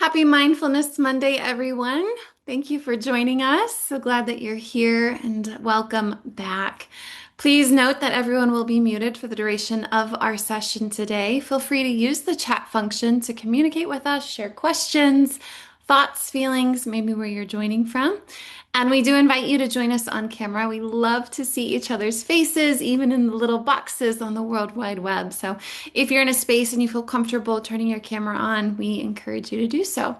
Happy Mindfulness Monday, everyone. Thank you for joining us. So glad that you're here and welcome back. Please note that everyone will be muted for the duration of our session today. Feel free to use the chat function to communicate with us, share questions, thoughts, feelings, maybe where you're joining from. And we do invite you to join us on camera. We love to see each other's faces, even in the little boxes on the World Wide Web. So if you're in a space and you feel comfortable turning your camera on, we encourage you to do so.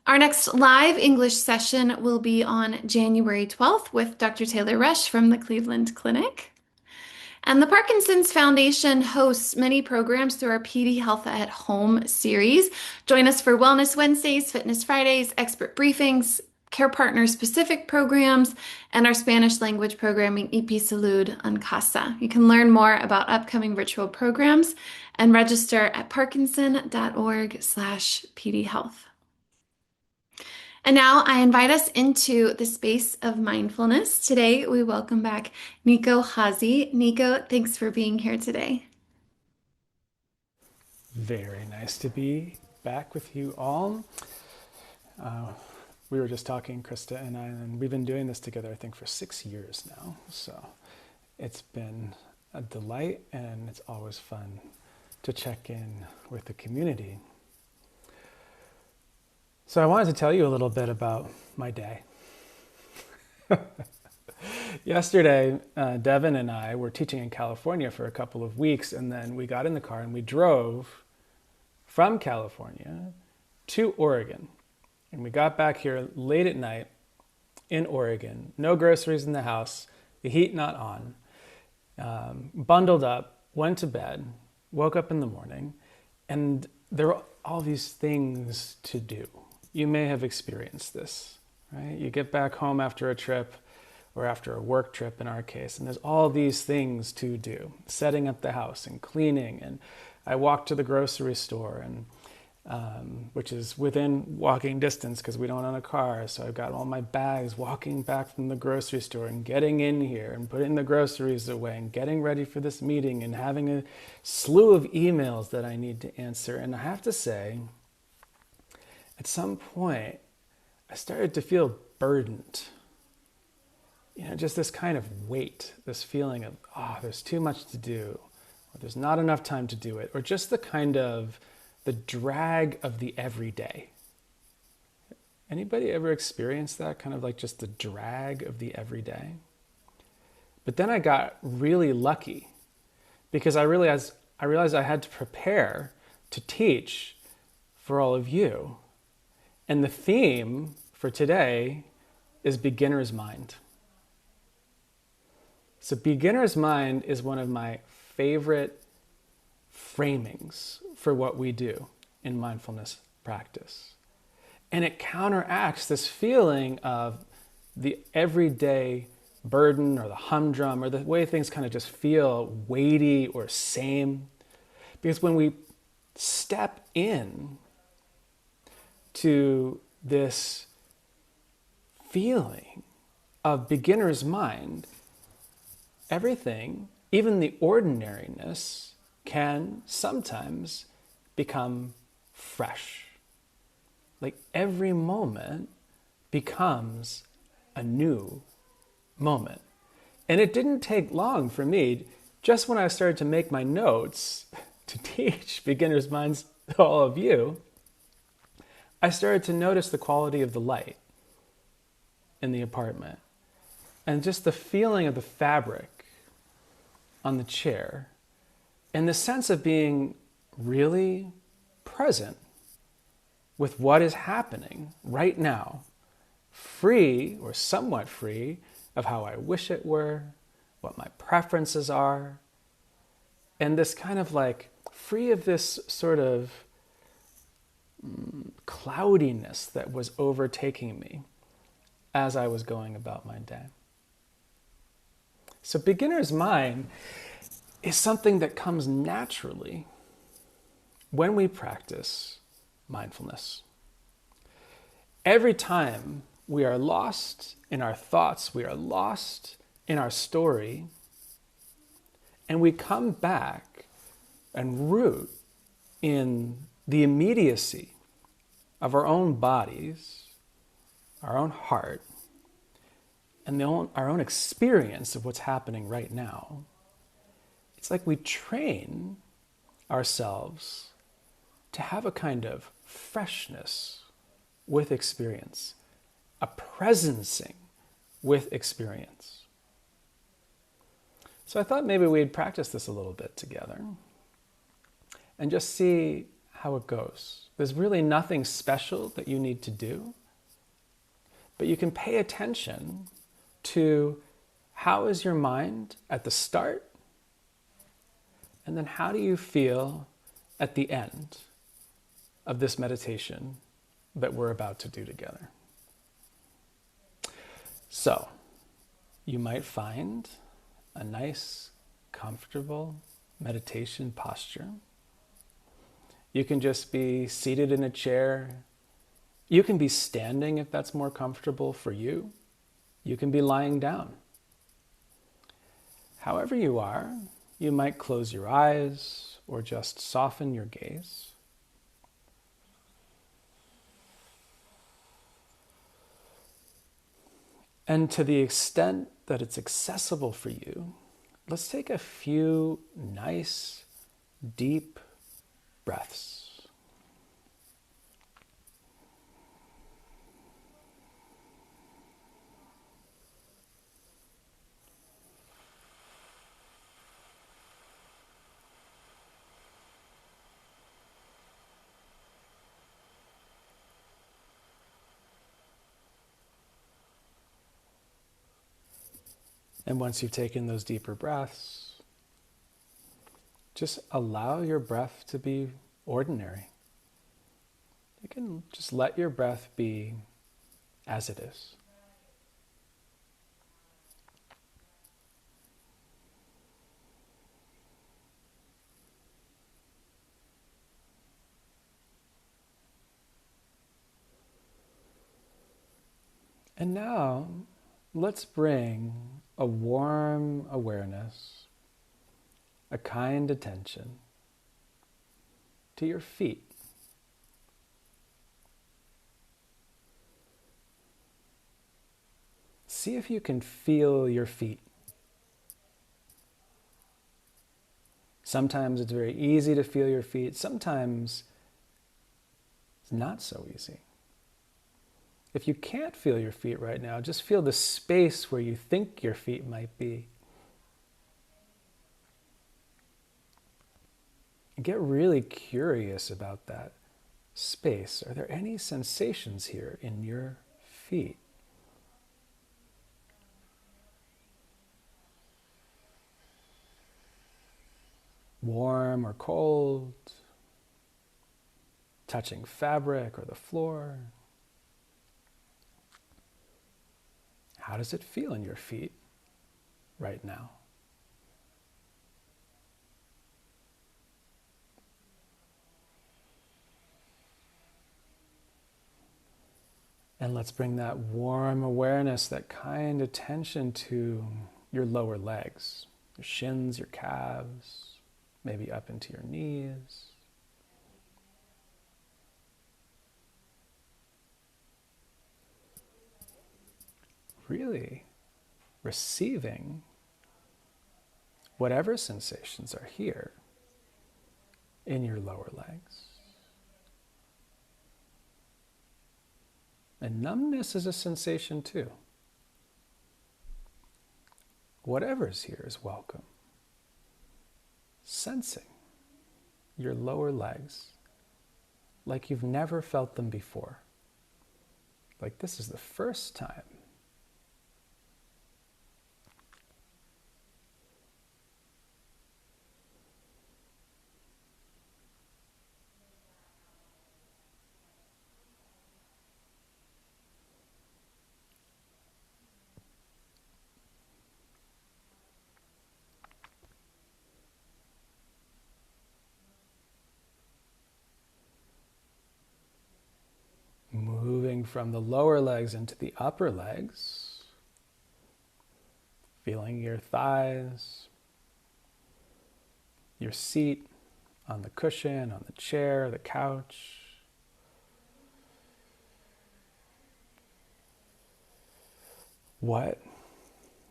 Our next live English session will be on January 12th with Dr. Taylor Rush from the Cleveland Clinic. And the Parkinson's Foundation hosts many programs through our PD Health at Home series. Join us for Wellness Wednesdays, Fitness Fridays, expert briefings, care partner specific programs, and our Spanish language programming EP Salud en Casa. You can learn more about upcoming virtual programs and register at parkinson.org/pdhealth. And now I invite us into the space of mindfulness. Today, we welcome back Nico Hase. Nico, thanks for being here today. Very nice to be back with you all. We were just talking, Krista and I, and we've been doing this together, I think, for 6 years now. So it's been a delight, and it's always fun to check in with the community. So I wanted to tell you a little bit about my day. Yesterday, Devin and I were teaching in California for a couple of weeks, and then we got in the car and we drove from California to Oregon. And we got back here late at night in Oregon, no groceries in the house, the heat not on, bundled up, went to bed, woke up in the morning, and there were all these things to do. You may have experienced this, right? You get back home after a trip, or after a work trip in our case, and there's all these things to do. Setting up the house and cleaning, and I walked to the grocery store, and which is within walking distance because we don't own a car, so I've got all my bags, walking back from the grocery store and getting in here and putting the groceries away and getting ready for this meeting and having a slew of emails that I need to answer. And I have to say, at some point, I started to feel burdened. Just this kind of weight, this feeling of, there's too much to do, or there's not enough time to do it, or just the kind of the drag of the everyday. Anybody ever experienced that, kind of like just the drag of the everyday? But then I got really lucky because I realized I had to prepare to teach for all of you. And the theme for today is beginner's mind. So beginner's mind is one of my favorite framings for what we do in mindfulness practice. And it counteracts this feeling of the everyday burden or the humdrum or the way things kind of just feel weighty or same. Because when we step in to this feeling of beginner's mind, everything, even the ordinariness, can sometimes become fresh. Like every moment becomes a new moment. And it didn't take long for me, just when I started to make my notes to teach beginner's minds to all of you, I started to notice the quality of the light in the apartment and just the feeling of the fabric on the chair and the sense of being really present with what is happening right now, free or somewhat free of how I wish it were, what my preferences are, and this kind of like free of this sort of cloudiness that was overtaking me as I was going about my day. So beginner's mind is something that comes naturally when we practice mindfulness. Every time we are lost in our thoughts, we are lost in our story, and we come back and root in the immediacy of our own bodies, our own heart, and our own experience of what's happening right now, it's like we train ourselves to have a kind of freshness with experience, a presencing with experience. So I thought maybe we'd practice this a little bit together and just see how it goes. There's really nothing special that you need to do, but you can pay attention to how is your mind at the start, and then how do you feel at the end of this meditation that we're about to do together. So, you might find a nice, comfortable meditation posture. You can just be seated in a chair. You can be standing if that's more comfortable for you. You can be lying down. However you are, you might close your eyes or just soften your gaze. And to the extent that it's accessible for you, let's take a few nice, deep breaths. And once you've taken those deeper breaths, just allow your breath to be ordinary. You can just let your breath be as it is. And now, let's bring a warm awareness, a kind attention to your feet. See if you can feel your feet. Sometimes it's very easy to feel your feet. Sometimes it's not so easy. If you can't feel your feet right now, just feel the space where you think your feet might be. Get really curious about that space. Are there any sensations here in your feet? Warm or cold? Touching fabric or the floor? How does it feel in your feet right now? And let's bring that warm awareness, that kind attention to your lower legs, your shins, your calves, maybe up into your knees. Really receiving whatever sensations are here in your lower legs. And numbness is a sensation too. Whatever's here is welcome. Sensing your lower legs like you've never felt them before. Like this is the first time. Moving from the lower legs into the upper legs, feeling your thighs, your seat on the cushion, on the chair, the couch. What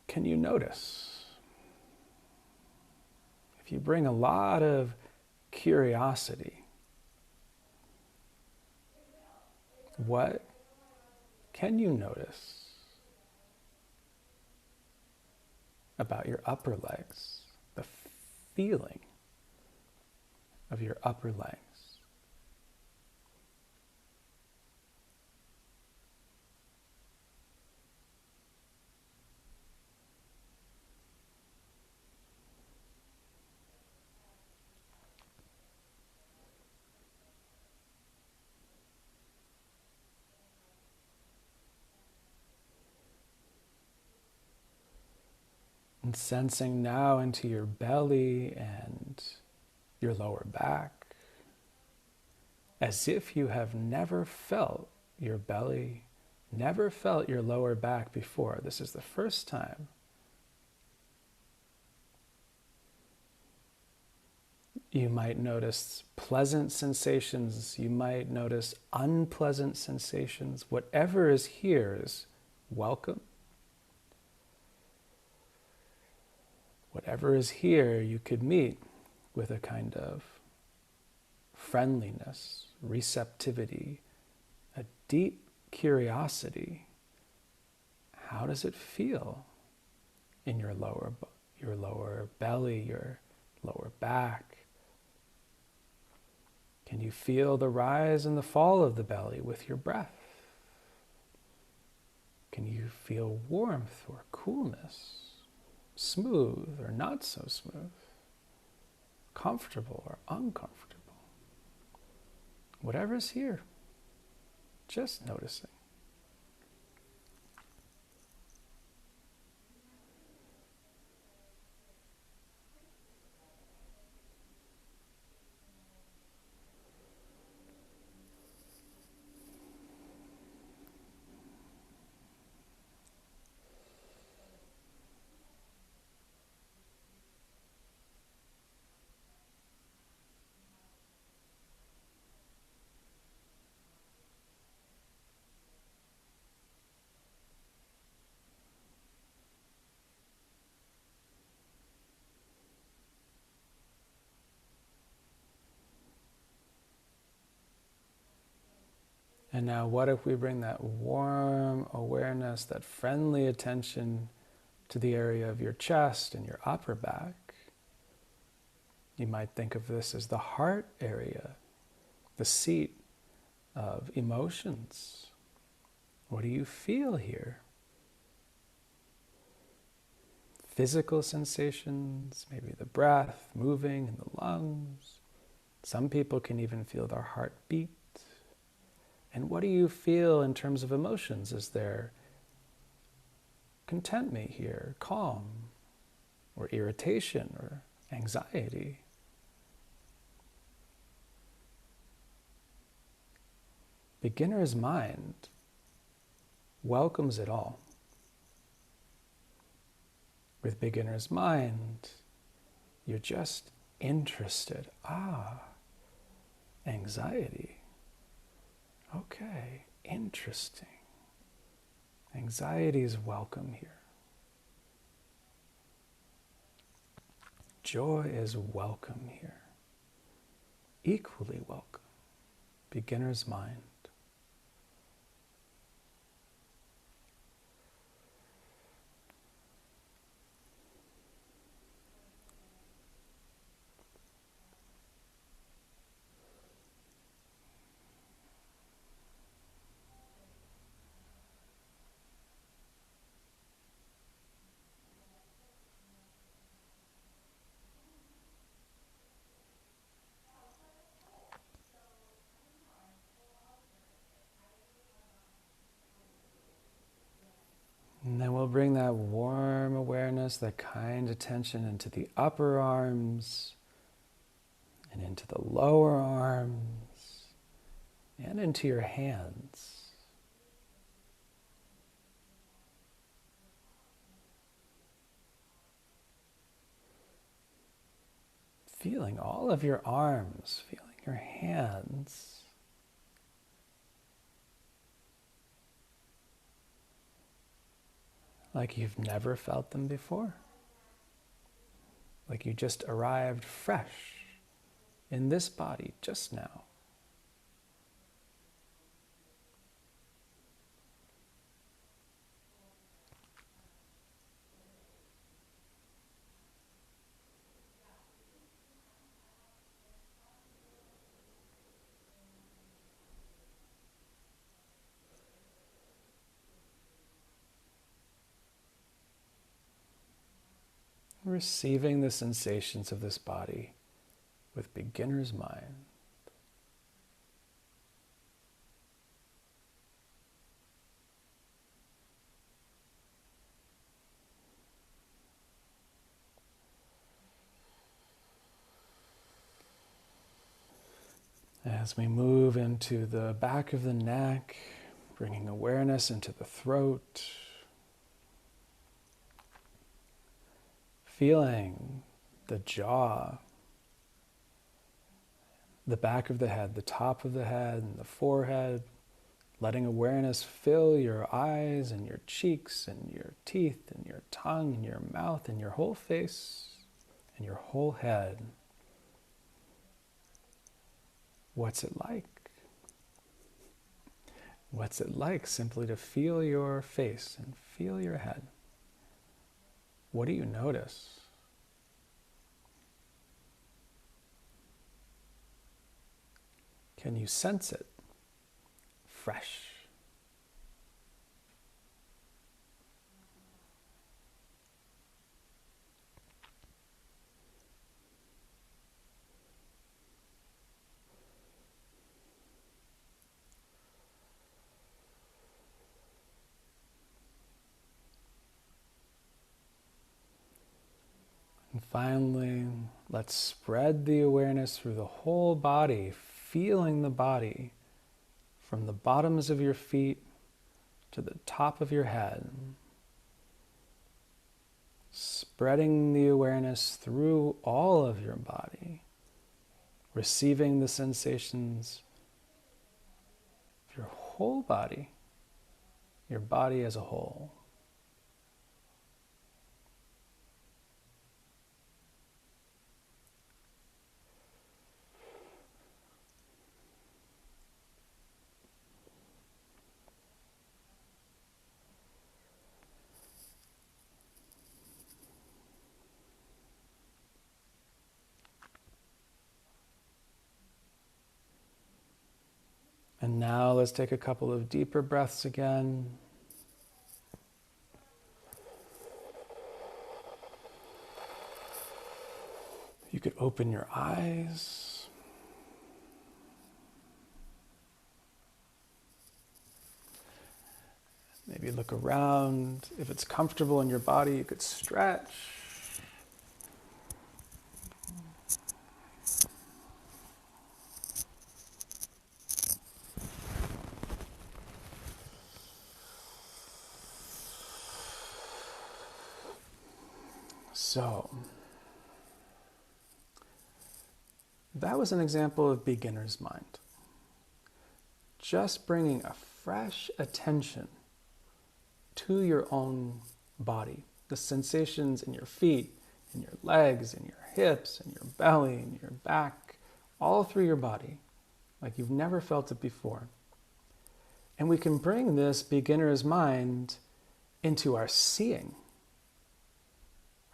can you notice? If you bring a lot of curiosity, what can you notice about your upper legs, the feeling of your upper legs? And sensing now into your belly and your lower back, as if you have never felt your belly, never felt your lower back before. This is the first time. You might notice pleasant sensations. You might notice unpleasant sensations. Whatever is here is welcome. Whatever is here, you could meet with a kind of friendliness, receptivity, a deep curiosity. How does it feel in your lower belly, your lower back? Can you feel the rise and the fall of the belly with your breath? Can you feel warmth or coolness? Smooth or not so smooth, comfortable or uncomfortable. Whatever's here, just noticing. And now what if we bring that warm awareness, that friendly attention to the area of your chest and your upper back? You might think of this as the heart area, the seat of emotions. What do you feel here? Physical sensations, maybe the breath moving in the lungs. Some people can even feel their heart beat. And what do you feel in terms of emotions? Is there contentment here, calm, or irritation, or anxiety? Beginner's mind welcomes it all. With beginner's mind, you're just interested. Anxiety. Okay, interesting. Anxiety is welcome here. Joy is welcome here. Equally welcome. Beginner's mind. And then we'll bring that warm awareness, that kind attention into the upper arms and into the lower arms and into your hands. Feeling all of your arms, feeling your hands. like you've never felt them before, like you just arrived fresh in this body just now. Receiving the sensations of this body with beginner's mind. As we move into the back of the neck, bringing awareness into the throat, feeling the jaw, the back of the head, the top of the head, and the forehead, letting awareness fill your eyes and your cheeks and your teeth and your tongue and your mouth and your whole face and your whole head. What's it like? What's it like simply to feel your face and feel your head? What do you notice? Can you sense it? Fresh. And finally, let's spread the awareness through the whole body, feeling the body from the bottoms of your feet to the top of your head. Spreading the awareness through all of your body, receiving the sensations of your whole body, your body as a whole. And now let's take a couple of deeper breaths again. You could open your eyes. Maybe look around. If it's comfortable in your body, you could stretch. So, that was an example of beginner's mind. Just bringing a fresh attention to your own body, the sensations in your feet, in your legs, in your hips, in your belly, in your back, all through your body, like you've never felt it before. And we can bring this beginner's mind into our seeing.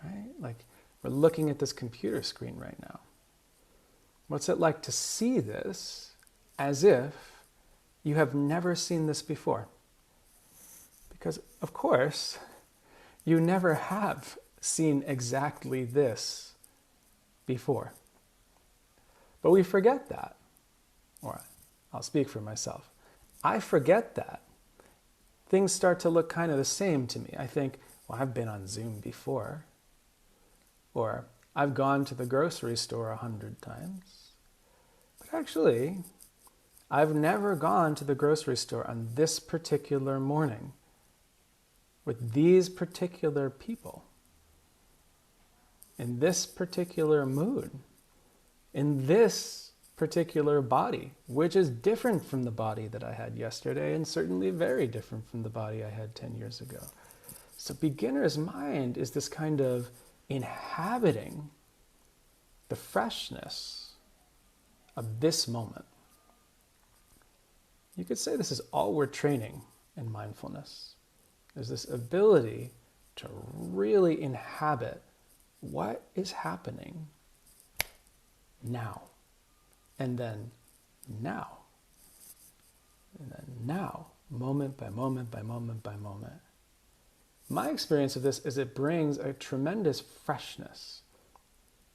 Right? Like we're looking at this computer screen right now. What's it like to see this as if you have never seen this before? Because, of course, you never have seen exactly this before. But we forget that. Or I'll speak for myself. I forget that. Things start to look kind of the same to me. I think, well, I've been on Zoom before. Or I've gone to the grocery store 100 times. But actually, I've never gone to the grocery store on this particular morning with these particular people, in this particular mood, in this particular body, which is different from the body that I had yesterday and certainly very different from the body I had 10 years ago. So beginner's mind is this kind of inhabiting the freshness of this moment. You could say this is all we're training in mindfulness. There's this ability to really inhabit what is happening now, and then now, and then now, moment by moment by moment by moment. My experience of this is it brings a tremendous freshness,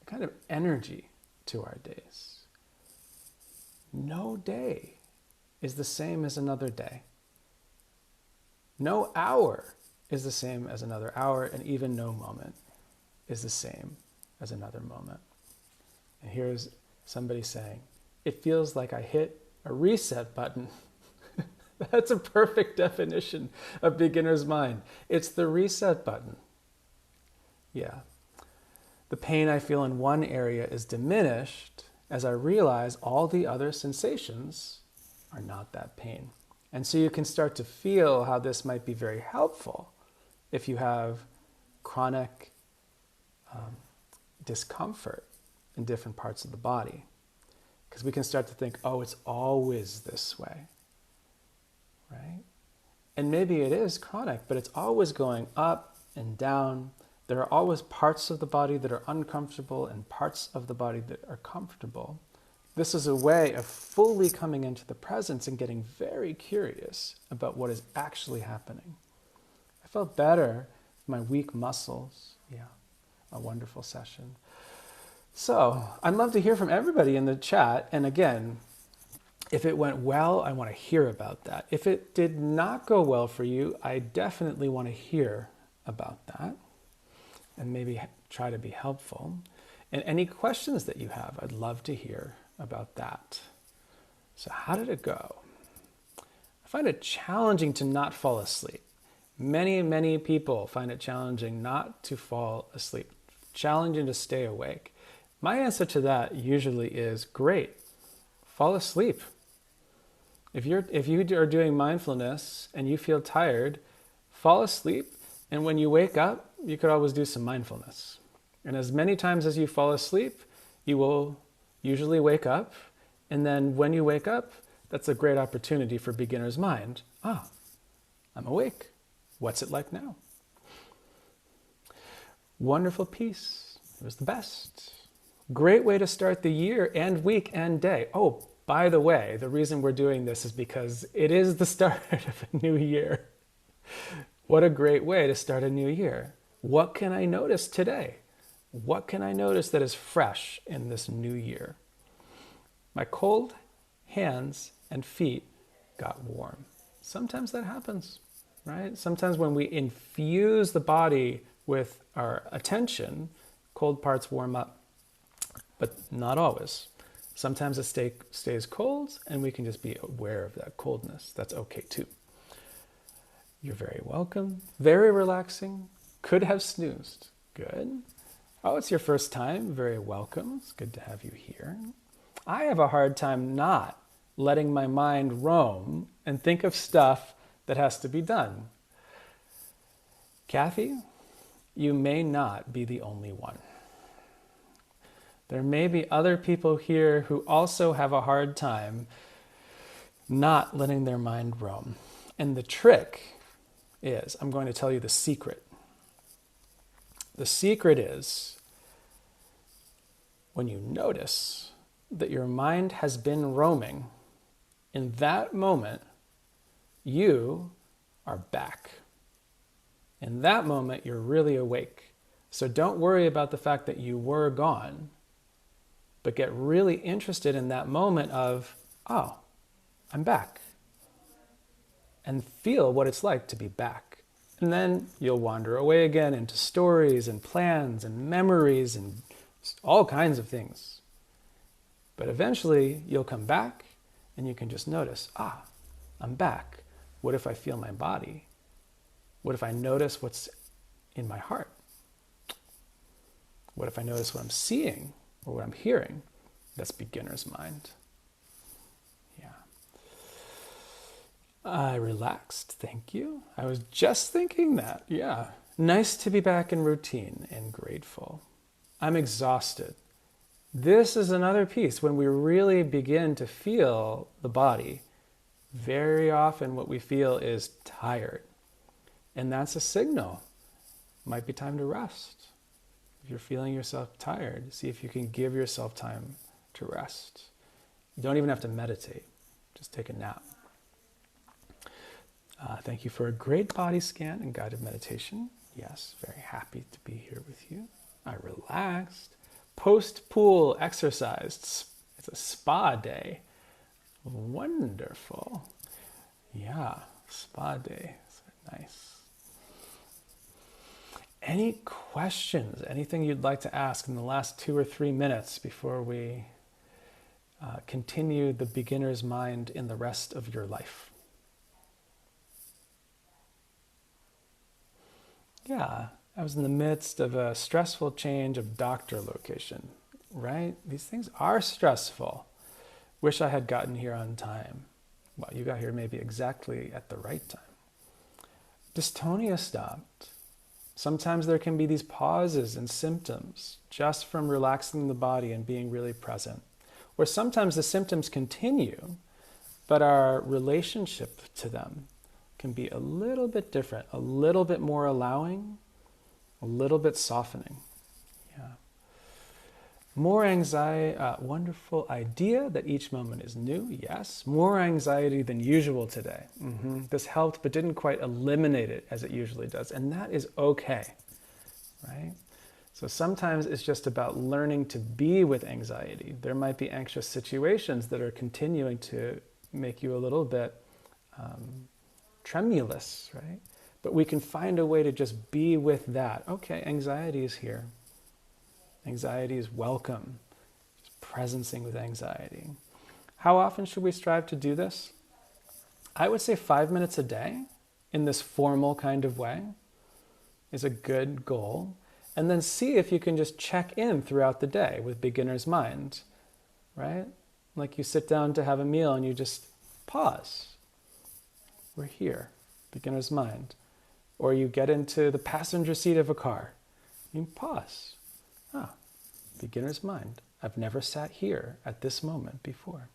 a kind of energy to our days. No day is the same as another day. No hour is the same as another hour, and even no moment is the same as another moment. And here's somebody saying, it feels like I hit a reset button. That's a perfect definition of beginner's mind. It's the reset button. Yeah. The pain I feel in one area is diminished as I realize all the other sensations are not that pain. And so you can start to feel how this might be very helpful if you have chronic discomfort in different parts of the body. Because we can start to think, oh, it's always this way, right? And maybe it is chronic, but it's always going up and down. There are always parts of the body that are uncomfortable and parts of the body that are comfortable. This is a way of fully coming into the presence and getting very curious about what is actually happening. I felt better with my weak muscles. Yeah, a wonderful session. So I'd love to hear from everybody in the chat. And again, if it went well, I want to hear about that. If it did not go well for you, I definitely want to hear about that and maybe try to be helpful. And any questions that you have, I'd love to hear about that. So how did it go? I find it challenging to not fall asleep. Many people find it challenging not to fall asleep, challenging to stay awake. My answer to that usually is, great, fall asleep. If you are doing mindfulness and you feel tired, fall asleep, and when you wake up, you could always do some mindfulness. And as many times as you fall asleep, you will usually wake up, and then when you wake up, that's a great opportunity for beginner's mind. Ah, I'm awake. What's it like now? Wonderful peace. It was the best. Great way to start the year and week and day. Oh, by the way, the reason we're doing this is because it is the start of a new year. What a great way to start a new year. What can I notice today? What can I notice that is fresh in this new year? My cold hands and feet got warm. Sometimes that happens, right? Sometimes when we infuse the body with our attention, cold parts warm up, but not always. Sometimes it stays cold, and we can just be aware of that coldness. That's okay too. You're very welcome. Very relaxing. Could have snoozed. Good. Oh, it's your first time. Very welcome. It's good to have you here. I have a hard time not letting my mind roam and think of stuff that has to be done. Kathy, you may not be the only one. There may be other people here who also have a hard time not letting their mind roam. And the trick is, I'm going to tell you the secret. The secret is when you notice that your mind has been roaming, in that moment, you are back. In that moment, you're really awake. So don't worry about the fact that you were gone, but get really interested in that moment of, oh, I'm back. And feel what it's like to be back. And then you'll wander away again into stories and plans and memories and all kinds of things. But eventually you'll come back and you can just notice, I'm back. What if I feel my body? What if I notice what's in my heart? What if I notice what I'm seeing or what I'm hearing? That's beginner's mind. Yeah. I relaxed, thank you. I was just thinking that, yeah. Nice to be back in routine and grateful. I'm exhausted. This is another piece when we really begin to feel the body. Very often, what we feel is tired, and that's a signal. Might be time to rest. If you're feeling yourself tired, see if you can give yourself time to rest. You don't even have to meditate, just take a nap. Thank you for a great body scan and guided meditation. Yes, very happy to be here with you. I relaxed. Post-pool exercised. It's a spa day. Wonderful. Yeah, spa day. Nice. Any questions? Anything you'd like to ask in the last 2 or 3 minutes before we continue the beginner's mind in the rest of your life? Yeah, I was in the midst of a stressful change of doctor location, right? These things are stressful. Wish I had gotten here on time. Well, you got here maybe exactly at the right time. Dystonia stopped. Sometimes there can be these pauses and symptoms just from relaxing the body and being really present. Or sometimes the symptoms continue, but our relationship to them can be a little bit different, a little bit more allowing, a little bit softening. Yeah. More anxiety, wonderful idea that each moment is new, yes. More anxiety than usual today. This helped, but didn't quite eliminate it as it usually does. And that is okay, right? So sometimes it's just about learning to be with anxiety. There might be anxious situations that are continuing to make you a little bit tremulous, right? But we can find a way to just be with that. Okay, anxiety is here. Anxiety is welcome. Just presencing with anxiety. How often should we strive to do this? I would say 5 minutes a day in this formal kind of way is a good goal. And then see if you can just check in throughout the day with beginner's mind, right? Like you sit down to have a meal and you just pause. We're here, beginner's mind. Or you get into the passenger seat of a car. You pause. Beginner's mind. I've never sat here at this moment before.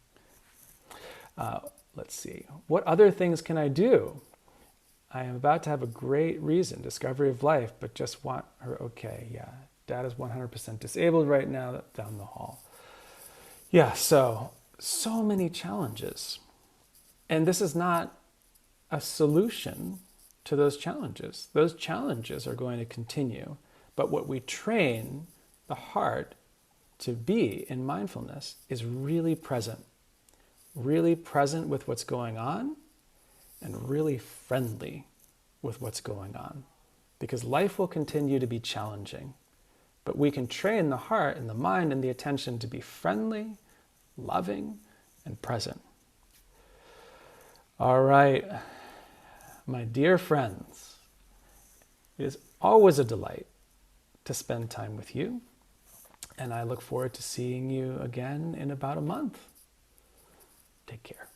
Let's see. What other things can I do? I am about to have a great reason, discovery of life, but just want her okay. Yeah, Dad is 100% disabled right now down the hall. Yeah, so many challenges. And this is not a solution to those challenges. Those challenges are going to continue. But what we train the heart to be in mindfulness is really present with what's going on and really friendly with what's going on. Because life will continue to be challenging. But we can train the heart and the mind and the attention to be friendly, loving, and present. All right. My dear friends, it is always a delight to spend time with you, and I look forward to seeing you again in about a month. Take care.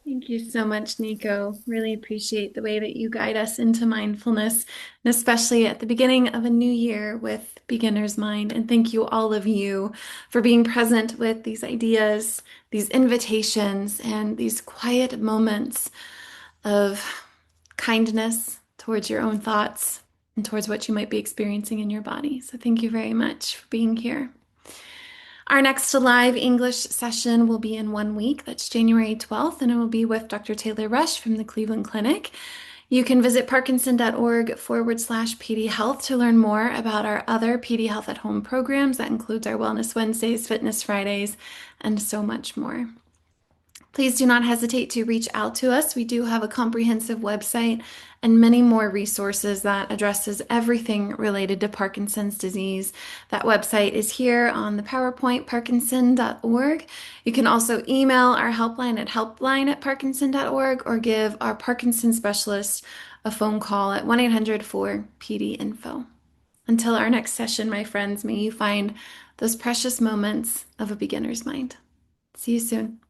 Thank you so much, Nico. Really appreciate the way that you guide us into mindfulness, and especially at the beginning of a new year with Beginner's Mind. And thank you, all of you, for being present with these ideas, these invitations, and these quiet moments of kindness towards your own thoughts and towards what you might be experiencing in your body. So thank you very much for being here. Our next live English session will be in 1 week. That's January 12th, and it will be with Dr. Taylor Rush from the Cleveland Clinic. You can visit parkinson.org/PD Health to learn more about our other PD Health at Home programs. That includes our Wellness Wednesdays, Fitness Fridays, and so much more. Please do not hesitate to reach out to us. We do have a comprehensive website and many more resources that addresses everything related to Parkinson's disease. That website is here on the PowerPoint, parkinson.org. You can also email our helpline at helpline@parkinson.org or give our Parkinson specialist a phone call at 1-800-4PD-INFO. Until our next session, my friends, may you find those precious moments of a beginner's mind. See you soon.